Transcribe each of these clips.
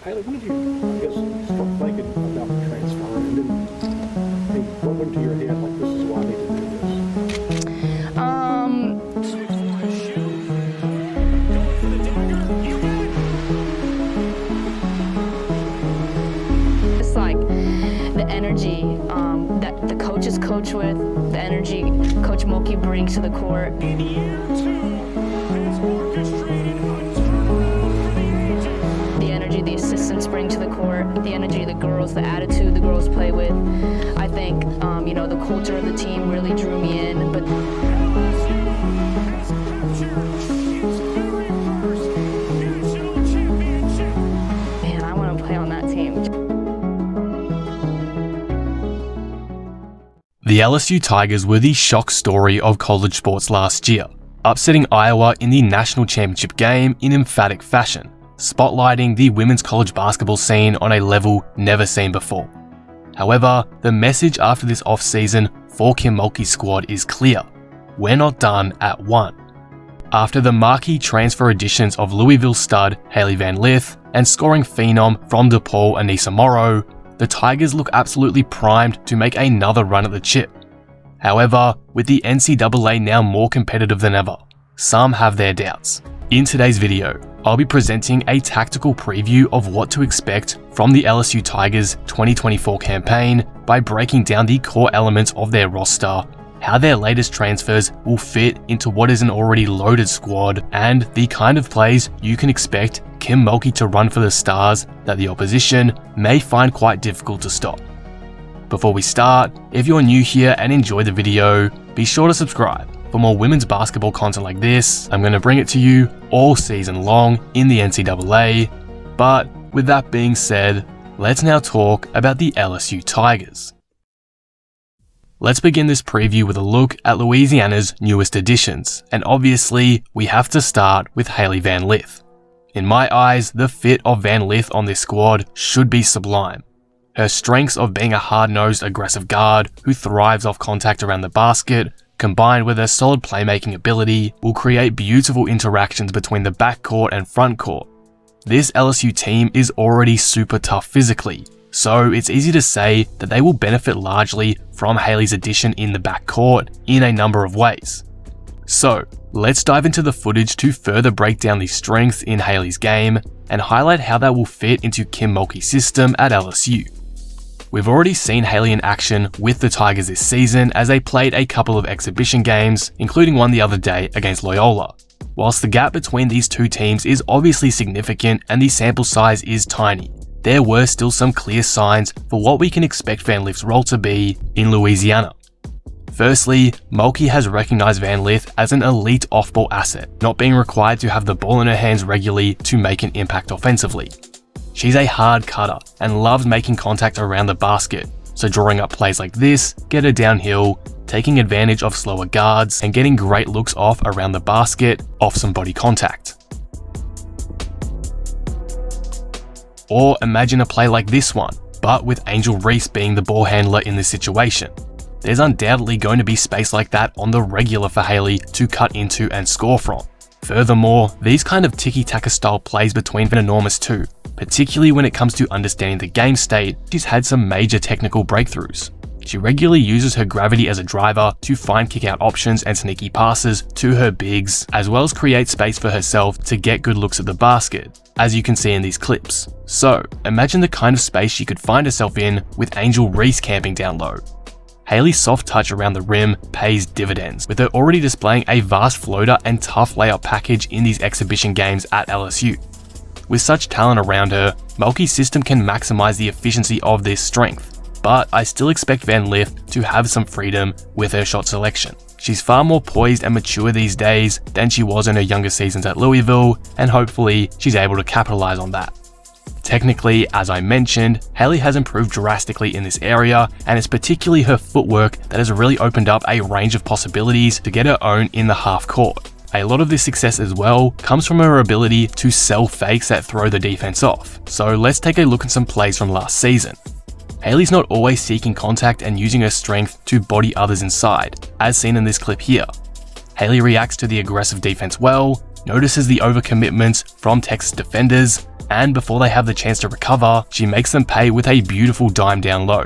Hailey, when did you, I guess, start thinking about the transfer, and then what went to your head, like, this is why I need to do this? It's like the energy that the coaches coach with, the energy Coach Mulkey brings to the court. In year 2 has orchestrated a turnaround for the ages. The energy the assistants bring to the court, the energy of the girls, the attitude the girls play with. I think, the culture of the team really drew me in. But LSU has captured its very first national championship. man, I want to play on that team. The LSU Tigers were the shock story of college sports last year, upsetting Iowa in the national championship game in emphatic fashion, spotlighting the women's college basketball scene on a level never seen before. However, the message after this off-season for Kim Mulkey's squad is clear: we're not done at 1. After the marquee transfer additions of Louisville stud Hailey Van Lith and scoring phenom from DePaul Aneesah Morrow, the Tigers look absolutely primed to make another run at the chip. However, with the NCAA now more competitive than ever, some have their doubts. In today's video, I'll be presenting a tactical preview of what to expect from the LSU Tigers 2024 campaign by breaking down the core elements of their roster, how their latest transfers will fit into what is an already loaded squad, and the kind of plays you can expect Kim Mulkey to run for the Stars that the opposition may find quite difficult to stop. Before we start, if you're new here and enjoy the video, be sure to subscribe. For more women's basketball content like this, I'm going to bring it to you all season long in the NCAA. But with that being said, let's now talk about the LSU Tigers. Let's begin this preview with a look at Louisiana's newest additions, and obviously we have to start with Hailey Van Lith. In my eyes, the fit of Van Lith on this squad should be sublime. Her strengths of being a hard-nosed, aggressive guard who thrives off contact around the basket, combined with her solid playmaking ability, will create beautiful interactions between the backcourt and frontcourt. This LSU team is already super tough physically, so it's easy to say that they will benefit largely from Hailey's addition in the backcourt in a number of ways. So, let's dive into the footage to further break down the strengths in Hailey's game and highlight how that will fit into Kim Mulkey's system at LSU. We've already seen Hailey in action with the Tigers this season as they played a couple of exhibition games, including one the other day against Loyola. Whilst the gap between these two teams is obviously significant and the sample size is tiny, there were still some clear signs for what we can expect Van Lith's role to be in Louisiana. Firstly, Mulkey has recognized Van Lith as an elite off-ball asset, not being required to have the ball in her hands regularly to make an impact offensively. She's a hard cutter and loves making contact around the basket, so drawing up plays like this get her downhill, taking advantage of slower guards and getting great looks off around the basket off some body contact. Or imagine a play like this one, but with Angel Reese being the ball handler in this situation. There's undoubtedly going to be space like that on the regular for Hailey to cut into and score from. Furthermore, these kind of tiki-taka style plays between have been enormous too, particularly when it comes to understanding the game state. She's had some major technical breakthroughs. She regularly uses her gravity as a driver to find kick-out options and sneaky passes to her bigs, as well as create space for herself to get good looks at the basket, as you can see in these clips. So, imagine the kind of space she could find herself in with Angel Reese camping down low. Hailey's soft touch around the rim pays dividends, with her already displaying a vast floater and tough layup package in these exhibition games at LSU. With such talent around her, Mulkey's system can maximize the efficiency of this strength, but I still expect Van Lith to have some freedom with her shot selection. She's far more poised and mature these days than she was in her younger seasons at Louisville, and hopefully she's able to capitalize on that. Technically, as I mentioned, Hailey has improved drastically in this area, and it's particularly her footwork that has really opened up a range of possibilities to get her own in the half court. A lot of this success as well comes from her ability to sell fakes that throw the defense off. So let's take a look at some plays from last season. Hailey's not always seeking contact and using her strength to body others inside, as seen in this clip here. Hailey reacts to the aggressive defense well, notices the overcommitments from Texas defenders, and before they have the chance to recover, she makes them pay with a beautiful dime down low.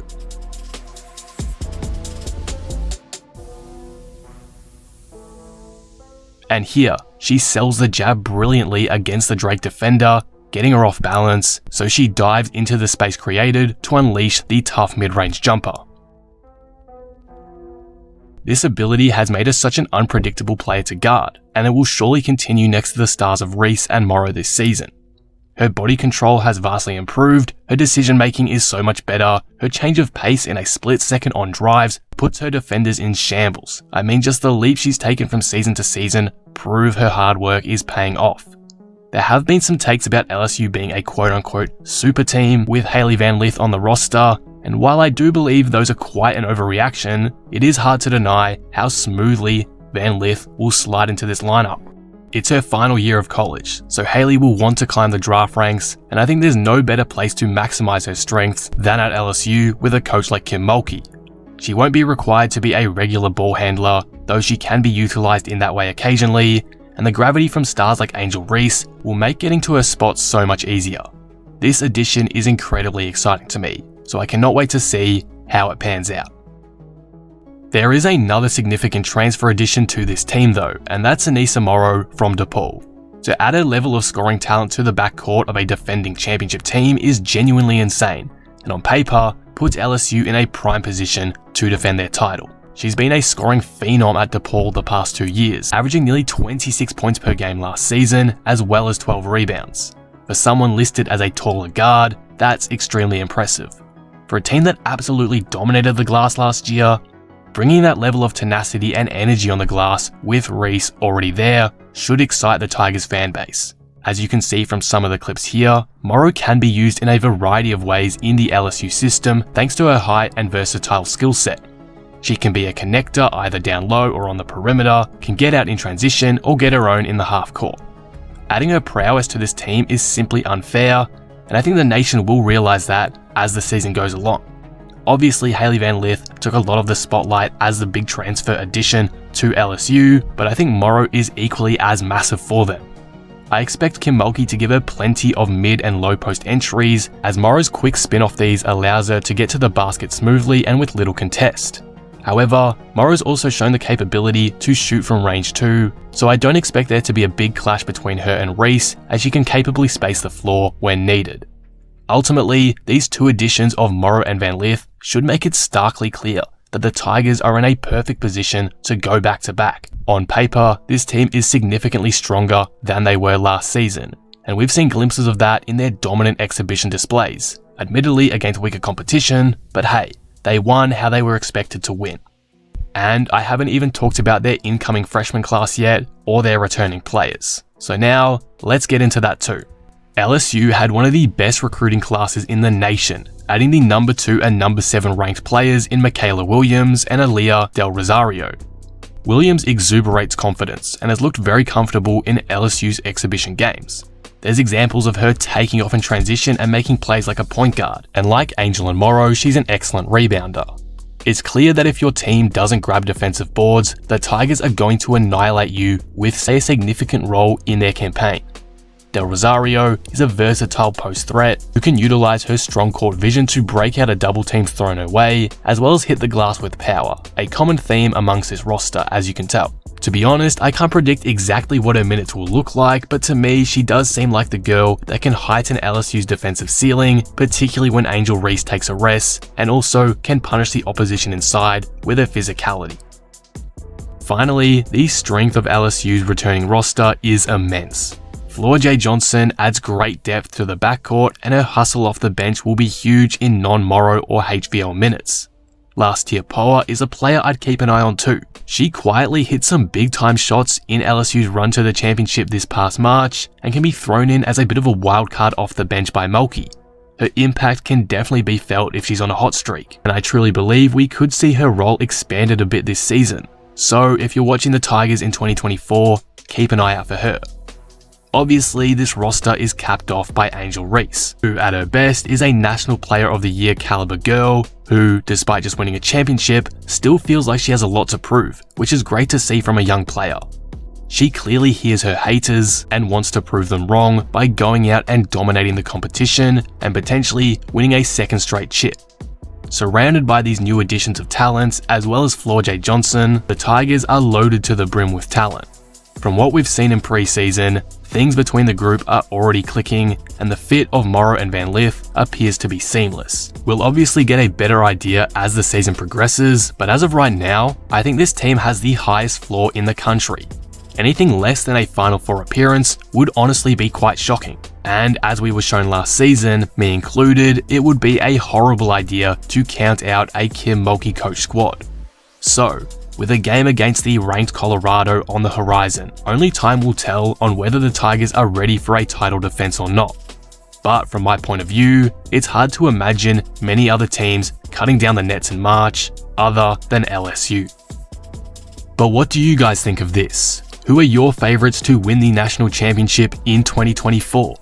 And here, she sells the jab brilliantly against the Drake defender, getting her off balance, so she dives into the space created to unleash the tough mid-range jumper. This ability has made her such an unpredictable player to guard, and it will surely continue next to the stars of Reese and Morrow this season. Her body control has vastly improved, her decision making is so much better, her change of pace in a split second on drives puts her defenders in shambles. I mean, just the leap she's taken from season to season prove her hard work is paying off. There have been some takes about LSU being a quote-unquote super team with Hailey Van Lith on the roster, and while I do believe those are quite an overreaction, it is hard to deny how smoothly Van Lith will slide into this lineup. It's her final year of college, so Hailey will want to climb the draft ranks, and I think there's no better place to maximize her strengths than at LSU with a coach like Kim Mulkey. She won't be required to be a regular ball handler, though she can be utilized in that way occasionally, and the gravity from stars like Angel Reese will make getting to her spot so much easier. This addition is incredibly exciting to me, so I cannot wait to see how it pans out. There is another significant transfer addition to this team though, and that's Aneesah Morrow from DePaul. To add a level of scoring talent to the backcourt of a defending championship team is genuinely insane, and on paper, puts LSU in a prime position to defend their title. She's been a scoring phenom at DePaul the past 2 years, averaging nearly 26 points per game last season, as well as 12 rebounds. For someone listed as a taller guard, that's extremely impressive. For a team that absolutely dominated the glass last year, bringing that level of tenacity and energy on the glass with Reese already there should excite the Tigers fan base. As you can see from some of the clips here, Morrow can be used in a variety of ways in the LSU system thanks to her height and versatile skill set. She can be a connector either down low or on the perimeter, can get out in transition or get her own in the half court. Adding her prowess to this team is simply unfair, and I think the nation will realize that as the season goes along. Obviously, Hailey Van Lith took a lot of the spotlight as the big transfer addition to LSU, but I think Morrow is equally as massive for them. I expect Kim Mulkey to give her plenty of mid and low post entries, as Morrow's quick spin off these allows her to get to the basket smoothly and with little contest. However, Morrow's also shown the capability to shoot from range too, so I don't expect there to be a big clash between her and Reese, as she can capably space the floor when needed. Ultimately, these two additions of Morrow and Van Lith should make it starkly clear that the Tigers are in a perfect position to go back-to-back. On paper, this team is significantly stronger than they were last season, and we've seen glimpses of that in their dominant exhibition displays, admittedly against weaker competition, but hey, they won how they were expected to win. And I haven't even talked about their incoming freshman class yet, or their returning players. So now, let's get into that too. LSU had one of the best recruiting classes in the nation, adding the number 2 and number 7 ranked players in Michaela Williams and Aaliyah Del Rosario. Williams exuberates confidence and has looked very comfortable in LSU's exhibition games. There's examples of her taking off in transition and making plays like a point guard, and like Angel and Morrow, she's an excellent rebounder. It's clear that if your team doesn't grab defensive boards, the Tigers are going to annihilate you with, say, a significant role in their campaign. Del Rosario is a versatile post threat who can utilize her strong court vision to break out a double team thrown her way, as well as hit the glass with power, a common theme amongst this roster, as you can tell. To be honest, I can't predict exactly what her minutes will look like, but to me, she does seem like the girl that can heighten LSU's defensive ceiling, particularly when Angel Reese takes a rest, and also can punish the opposition inside with her physicality. Finally, the strength of LSU's returning roster is immense. Flora J. Johnson adds great depth to the backcourt, and her hustle off the bench will be huge in non-Morrow or HVL minutes. Last Tier Poa is a player I'd keep an eye on too. She quietly hit some big time shots in LSU's run to the championship this past March, and can be thrown in as a bit of a wild card off the bench by Mulkey. Her impact can definitely be felt if she's on a hot streak, and I truly believe we could see her role expanded a bit this season. So if you're watching the Tigers in 2024, keep an eye out for her. Obviously, this roster is capped off by Angel Reese, who at her best is a National Player of the Year caliber girl who, despite just winning a championship, still feels like she has a lot to prove, which is great to see from a young player. she clearly hears her haters and wants to prove them wrong by going out and dominating the competition and potentially winning a second straight chip. Surrounded by these new additions of talent, as well as Floor J. Johnson, the Tigers are loaded to the brim with talent. From what we've seen in preseason, things between the group are already clicking, and the fit of Morrow and Van Lith appears to be seamless. We'll obviously get a better idea as the season progresses, but as of right now, I think this team has the highest floor in the country. Anything less than a Final Four appearance would honestly be quite shocking. And as we were shown last season, me included, it would be a horrible idea to count out a Kim Mulkey coach squad. So, with a game against the ranked Colorado on the horizon, only time will tell on whether the Tigers are ready for a title defense or not. But from my point of view, it's hard to imagine many other teams cutting down the nets in March other than LSU. But what do you guys think of this? Who are your favourites to win the national championship in 2024?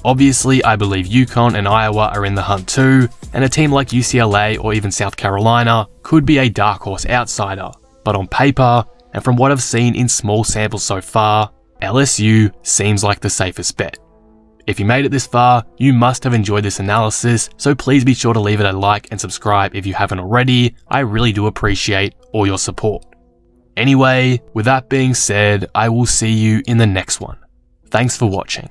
Obviously, I believe UConn and Iowa are in the hunt too, and a team like UCLA or even South Carolina could be a dark horse outsider. But on paper, and from what I've seen in small samples so far, LSU seems like the safest bet. If you made it this far, you must have enjoyed this analysis, so please be sure to leave it a like and subscribe if you haven't already. I really do appreciate all your support. Anyway, with that being said, I will see you in the next one. Thanks for watching.